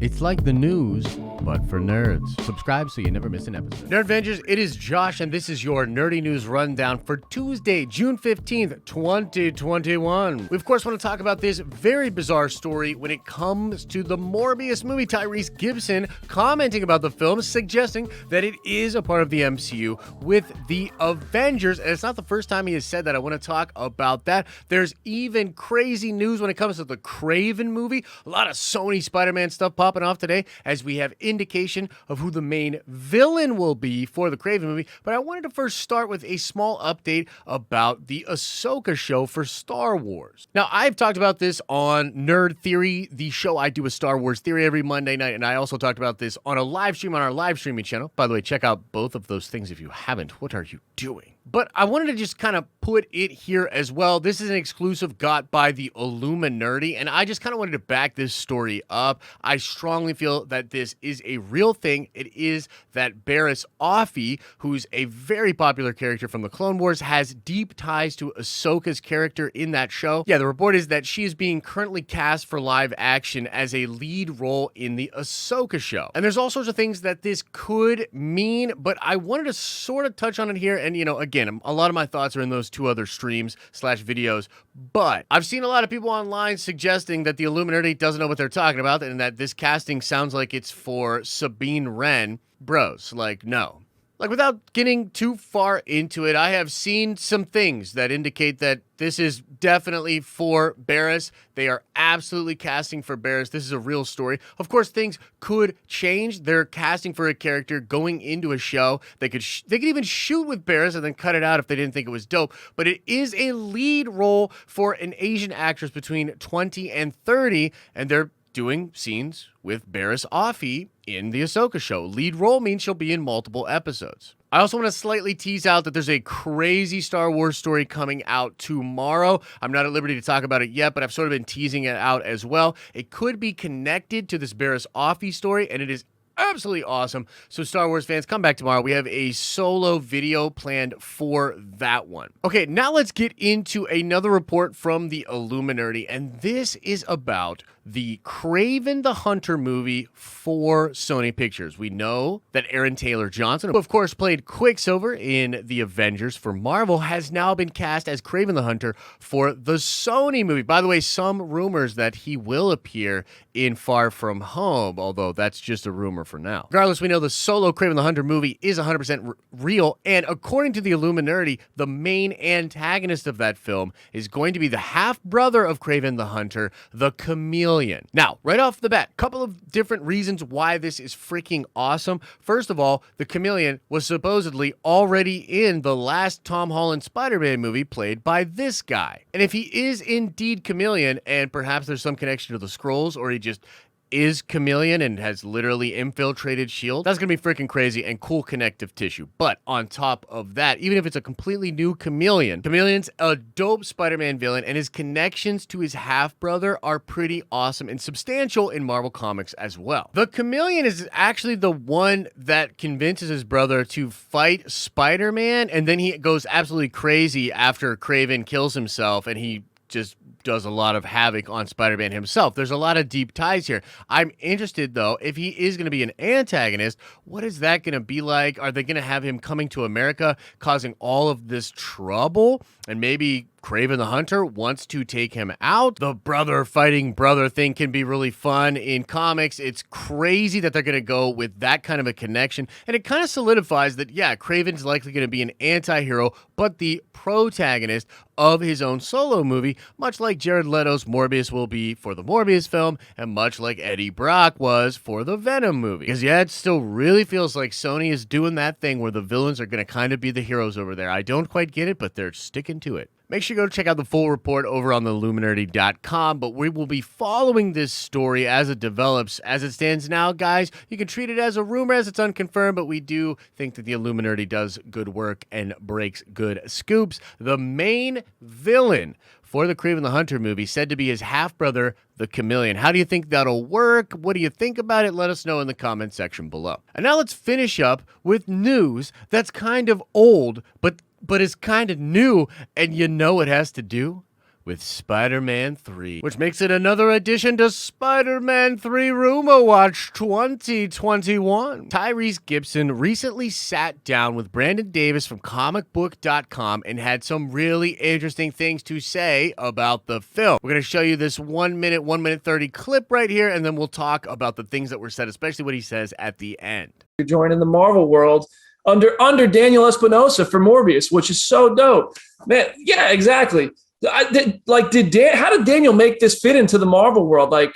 It's like the news, but for nerds. Subscribe so you never miss an episode. Nerd Avengers, it is Josh, and this is your Nerdy News Rundown for Tuesday, June 15th, 2021. We, of course, want to talk about this very bizarre story when it comes to the Morbius movie. Tyreese Gibson commenting about the film, suggesting that it is a part of the MCU with the Avengers, and it's not the first time he has said that. I want to talk about that. There's even crazy news when it comes to the Kraven movie. A lot of Sony Spider-Man stuff popping off today as we have indication of who the main villain will be for the Kraven movie. But I wanted to first start with a small update about the Ahsoka Show for Star Wars. Now, I've talked about this on Nerd Theory, the show I do with Star Wars Theory every Monday night, and I also talked about this on a live stream on our live streaming channel. By the way, check out both of those things if you haven't. What are you doing? But I wanted to just kind of put it here as well. This is an exclusive got by the Illuminati, and I just kind of wanted to back this story up. I strongly feel that this is a real thing. It is that Barris Offee, who's a very popular character from the Clone Wars, has deep ties to Ahsoka's character in that show. Yeah, the report is that she is being currently cast for live action as a lead role in the Ahsoka Show. And there's all sorts of things that this could mean, but I wanted to sort of touch on it here. And, again, a lot of my thoughts are in those two other streams/videos, but I've seen a lot of people online suggesting that the Illuminati doesn't know what they're talking about and that this casting sounds like it's for Sabine Wren. Bros, no. Without getting too far into it, I have seen some things that indicate that this is definitely for Barris. They are absolutely casting for Barris. This is a real story. Of course, things could change. They're casting for a character going into a show. They could even shoot with Barris and then cut it out if they didn't think it was dope. But it is a lead role for an Asian actress between 20 and 30, and they're doing scenes with Barris Offee in the Ahsoka Show. Lead role means she'll be in multiple episodes. I also want to slightly tease out that there's a crazy Star Wars story coming out tomorrow. I'm not at liberty to talk about it yet, but I've sort of been teasing it out as well. It could be connected to this Barris Offee story, and it is absolutely awesome. So Star Wars fans, come back tomorrow. We have a solo video planned for that one. Okay, now let's get into another report from the Illuminati, and this is about the Kraven the Hunter movie for Sony Pictures. We know that Aaron Taylor Johnson, who of course played Quicksilver in the Avengers for Marvel, has now been cast as Kraven the Hunter for the Sony movie. By the way, some rumors that he will appear in Far From Home, although that's just a rumor for now. Regardless, we know the solo Kraven the Hunter movie is 100% real, and according to the Illuminati, the main antagonist of that film is going to be the half-brother of Kraven the Hunter, the Chameleon. Now, right off the bat, a couple of different reasons why this is freaking awesome. First of all, the Chameleon was supposedly already in the last Tom Holland Spider-Man movie played by this guy. And if he is indeed Chameleon, and perhaps there's some connection to the Skrulls, or he just is Chameleon and has literally infiltrated S.H.I.E.L.D., that's going to be freaking crazy and cool connective tissue. But on top of that, even if it's a completely new Chameleon's a dope Spider-Man villain, and his connections to his half-brother are pretty awesome and substantial in Marvel Comics as well. The Chameleon is actually the one that convinces his brother to fight Spider-Man, and then he goes absolutely crazy after Kraven kills himself, and he just does a lot of havoc on Spider-Man himself. There's a lot of deep ties here. I'm interested, though, if he is going to be an antagonist, what is that going to be like? Are they going to have him coming to America, causing all of this trouble? And maybe Kraven the Hunter wants to take him out. The brother fighting brother thing can be really fun in comics. It's crazy that they're going to go with that kind of a connection. And it kind of solidifies that, yeah, Kraven's likely going to be an anti-hero, but the protagonist of his own solo movie, much like Jared Leto's Morbius will be for the Morbius film, and much like Eddie Brock was for the Venom movie. Because, yeah, it still really feels like Sony is doing that thing where the villains are going to kind of be the heroes over there. I don't quite get it, but they're sticking to it. Make sure you go check out the full report over on theilluminati.com, but we will be following this story as it develops. As it stands now, guys, you can treat it as a rumor as it's unconfirmed, but we do think that the Illuminati does good work and breaks good scoops. The main villain for the Kraven the Hunter movie said to be his half-brother, the Chameleon. How do you think that'll work? What do you think about it? Let us know in the comment section below. And now let's finish up with news that's kind of old, but is kind of new, and you know it has to do with Spider-Man 3, which makes it another addition to Spider-Man 3 Rumor Watch 2021. Tyreese Gibson recently sat down with Brandon Davis from comicbook.com and had some really interesting things to say about the film. We're going to show you this 1 minute 30 clip right here, and then we'll talk about the things that were said, especially what he says at the end. You're joining the Marvel world under Daniel Espinosa for Morbius, which is so dope. Man, yeah, exactly. How did Daniel make this fit into the Marvel world? Like,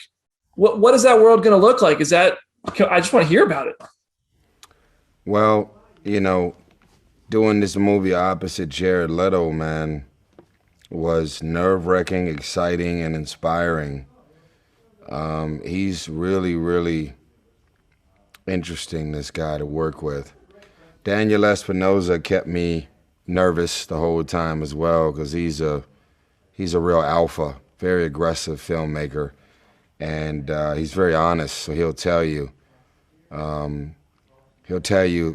what is that world going to look like? I just want to hear about it. Well, doing this movie opposite Jared Letto, man, was nerve-wracking, exciting, and inspiring. He's really, really interesting, this guy to work with. Daniel Espinosa kept me nervous the whole time as well, because he's a real alpha, very aggressive filmmaker, and he's very honest. So he'll tell you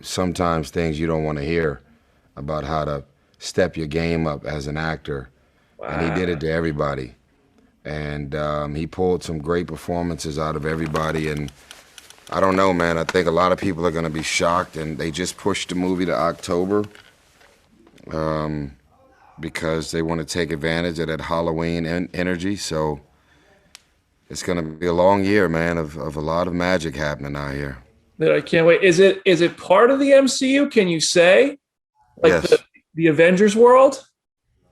sometimes things you don't want to hear about how to step your game up as an actor. Wow. And he did it to everybody, and he pulled some great performances out of everybody. And I don't know, man. I think a lot of people are going to be shocked, and they just pushed the movie to October. Because they want to take advantage of that Halloween energy. So it's going to be a long year, man, of a lot of magic happening out here. I can't wait. Is it part of the MCU? Can you say? Like yes. The Avengers world?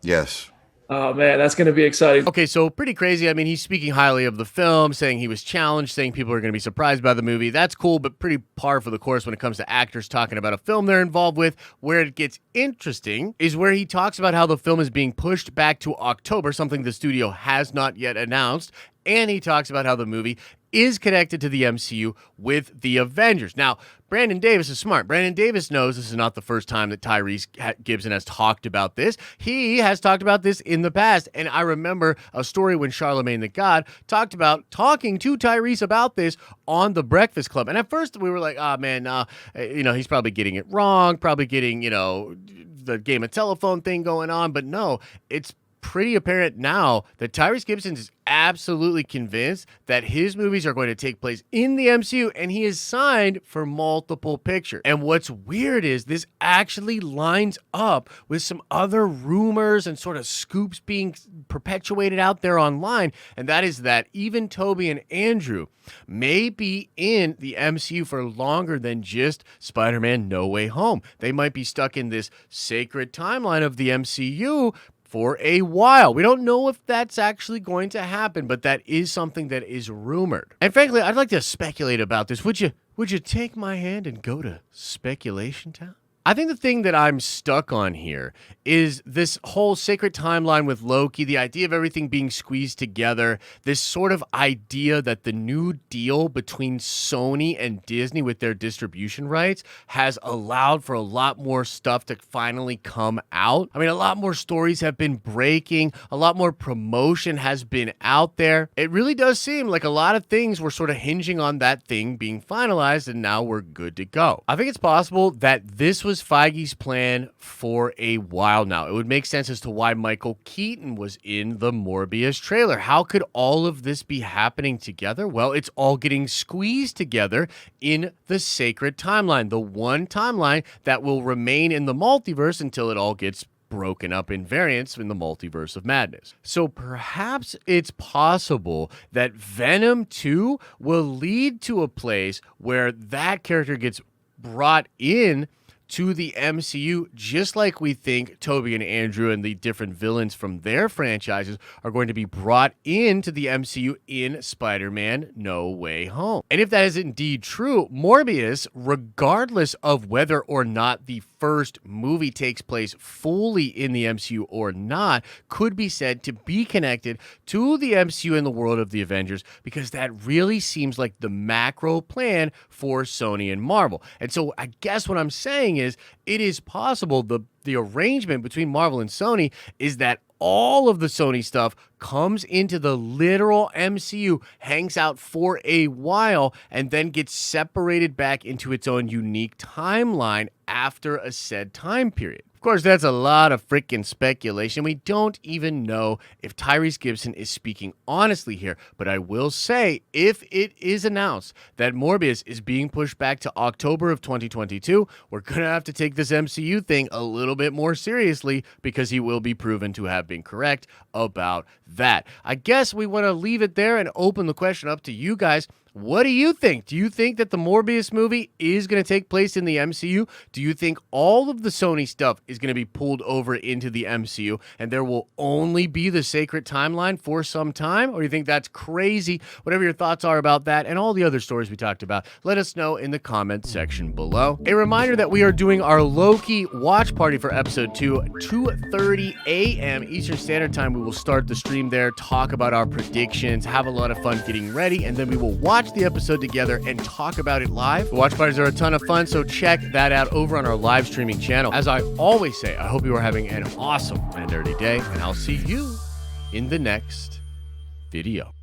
Yes. Oh, man, that's going to be exciting. Okay, so pretty crazy. I mean, he's speaking highly of the film, saying he was challenged, saying people are going to be surprised by the movie. That's cool, but pretty par for the course when it comes to actors talking about a film they're involved with. Where it gets interesting is where he talks about how the film is being pushed back to October, something the studio has not yet announced. And he talks about how the movie is connected to the MCU with the Avengers. Now, Brandon Davis is smart. Brandon Davis knows this is not the first time that Tyreese Gibson has talked about this. He has talked about this in the past. And I remember a story when Charlemagne the God talked about talking to Tyrese about this on The Breakfast Club. And at first we were like, oh, man, he's probably getting it wrong, probably getting, the game of telephone thing going on. But no, it's pretty apparent now that Tyreese Gibson is absolutely convinced that his movies are going to take place in the MCU, and he is signed for multiple pictures. And what's weird is this actually lines up with some other rumors and sort of scoops being perpetuated out there online, and that is that even Toby and Andrew may be in the MCU for longer than just Spider-Man No Way Home. They might be stuck in this sacred timeline of the MCU for a while. We don't know if that's actually going to happen, but that is something that is rumored. And frankly, I'd like to speculate about this. Would you take my hand and go to Speculation Town? I think the thing that I'm stuck on here is this whole sacred timeline with Loki, the idea of everything being squeezed together, this sort of idea that the new deal between Sony and Disney with their distribution rights has allowed for a lot more stuff to finally come out. I mean, a lot more stories have been breaking, a lot more promotion has been out there. It really does seem like a lot of things were sort of hinging on that thing being finalized, and now we're good to go. I think it's possible that this was Feige's plan for a while now. It would make sense as to why Michael Keaton was in the Morbius trailer. How could all of this be happening together? Well, it's all getting squeezed together in the sacred timeline, the one timeline that will remain in the multiverse until it all gets broken up in variants in the multiverse of madness. So perhaps it's possible that Venom 2 will lead to a place where that character gets brought in to the MCU, just like we think Toby and Andrew and the different villains from their franchises are going to be brought into the MCU in Spider-Man No Way Home. And if that is indeed true, Morbius, regardless of whether or not the first movie takes place fully in the MCU or not, could be said to be connected to the MCU in the world of the Avengers, because that really seems like the macro plan for Sony and Marvel. And so I guess what I'm saying is it is possible the arrangement between Marvel and Sony is that all of the Sony stuff comes into the literal MCU, hangs out for a while, and then gets separated back into its own unique timeline after a said time period. Of course, that's a lot of freaking speculation. We don't even know if Tyreese Gibson is speaking honestly here, but I will say if it is announced that Morbius is being pushed back to October of 2022, we're going to have to take this MCU thing a little bit more seriously because he will be proven to have been correct about that. I guess we want to leave it there and open the question up to you guys. What do you think? Do you think that the Morbius movie is going to take place in the MCU? Do you think all of the Sony stuff is going to be pulled over into the MCU and there will only be the sacred timeline for some time? Or do you think that's crazy? Whatever your thoughts are about that and all the other stories we talked about, let us know in the comment section below. A reminder that we are doing our Loki watch party for episode 2, 2:30 a.m. Eastern Standard Time. We will start the stream there, talk about our predictions, have a lot of fun getting ready, and then we will watch the episode together and talk about it live. The watch parties are a ton of fun, so check that out over on our live streaming channel. As I always say, I hope you are having an awesome and nerdy day, and I'll see you in the next video.